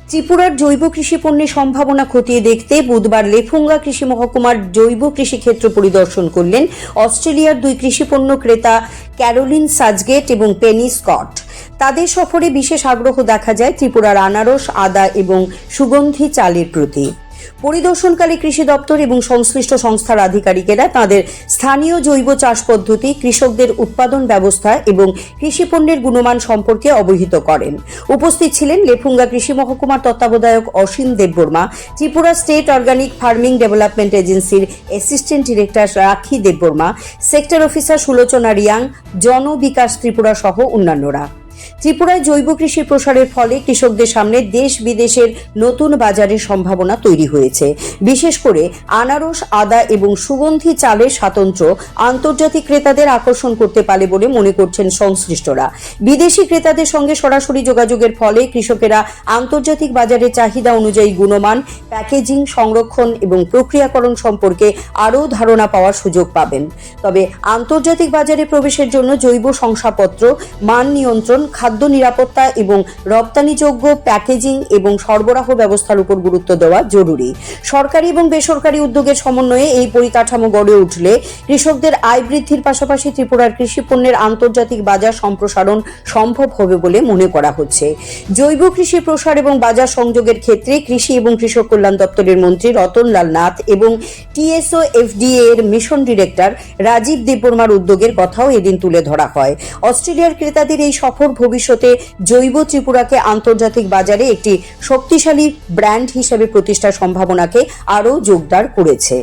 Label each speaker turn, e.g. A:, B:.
A: ত্রিপুরার জৈব কৃষি পণ্যের সম্ভাবনা খতিয়ে দেখতে বুধবার লেফুঙ্গা কৃষি মহকুমার জৈব কৃষি ক্ষেত্র পরিদর্শন করলেন অস্ট্রেলিয়ার দুই কৃষি পণ্য ক্রেতা ক্যারোলিন সাজগেট এবং পেনি স্কট। তাদের সফরে বিশেষ আগ্রহ দেখা যায় ত্রিপুরার আনারস, আদা এবং সুগন্ধি চালের প্রতি। পরিদর্শনকালে কৃষি দপ্তর এবং সংশ্লিষ্ট সংস্থার আধিকারিকেরা তাদের স্থানীয় জৈব চাষ পদ্ধতি, কৃষকদের উৎপাদন ব্যবস্থা এবং কৃষি পণ্যের গুণমান সম্পর্কে অবহিত করেন। উপস্থিত ছিলেন লেফুঙ্গা কৃষি মহকুমার তত্ত্বাবধায়ক Asim Debbarma, Tripura state organic farming development এজেন্সির assistant director Rakhi Debbarma, sector officer Sulochana Reang, John Bikash Tripura সহ অন্যান্যরা। ত্রিপুরায় জৈব কৃষির প্রসারের ফলে কৃষকদের সামনে দেশ বিদেশের নতুন বাজারের সম্ভাবনা তৈরি হয়েছে। বিশেষ করে আনারস, আদা এবং সুগন্ধি চালের স্বাতন্ত্র্য আন্তর্জাতিক ক্রেতাদের আকর্ষণ করতে পারে বলে মনে করছেন সংশ্লিষ্টরা। বিদেশি ক্রেতাদের সঙ্গে সরাসরি যোগাযোগের ফলে কৃষকেরা আন্তর্জাতিক বাজারের চাহিদা অনুযায়ী গুণমান, প্যাকেজিং, সংরক্ষণ এবং প্রক্রিয়াকরণ সম্পর্কে আরও ধারণা পাওয়ার সুযোগ পাবেন। তবে আন্তর্জাতিক বাজারে প্রবেশের জন্য জৈব শংসাপত্র, মান নিয়ন্ত্রণ, খাদ্য নিরাপত্তা এবং রপ্তানিযোগ্য প্যাকেজিং এবং সরবরাহ ব্যবস্থার উপর গুরুত্ব দেওয়া জরুরি। সরকারি এবং বেসরকারি উদ্যোগের সমন্বয়ে এই পরিকাঠামো গড়ে উঠলে কৃষকদের আয় বৃদ্ধির পাশাপাশি ত্রিপুরার কৃষি পণ্যের আন্তর্জাতিক বাজার সম্প্রসারণ সম্ভব হবে বলে মনে করা হচ্ছে। জৈব কৃষি প্রসার এবং বাজার সংযোগের ক্ষেত্রে কৃষি এবং কৃষক কল্যাণ দপ্তরের মন্ত্রী রতনলাল নাথ এবং টিএসও এফডিএ এর মিশন ডিরেক্টর রাজীব দেববর্মার উদ্যোগের কথাও এদিন তুলে ধরা হয়। অস্ট্রেলিয়ার ক্রেতাদের এই সফর ভবিষ্যতে জৈব ত্রিপুরাকে আন্তর্জাতিক বাজারে একটি শক্তিশালী ব্র্যান্ড হিসেবে প্রতিষ্ঠার সম্ভাবনাকে আরও জোরদার করেছে।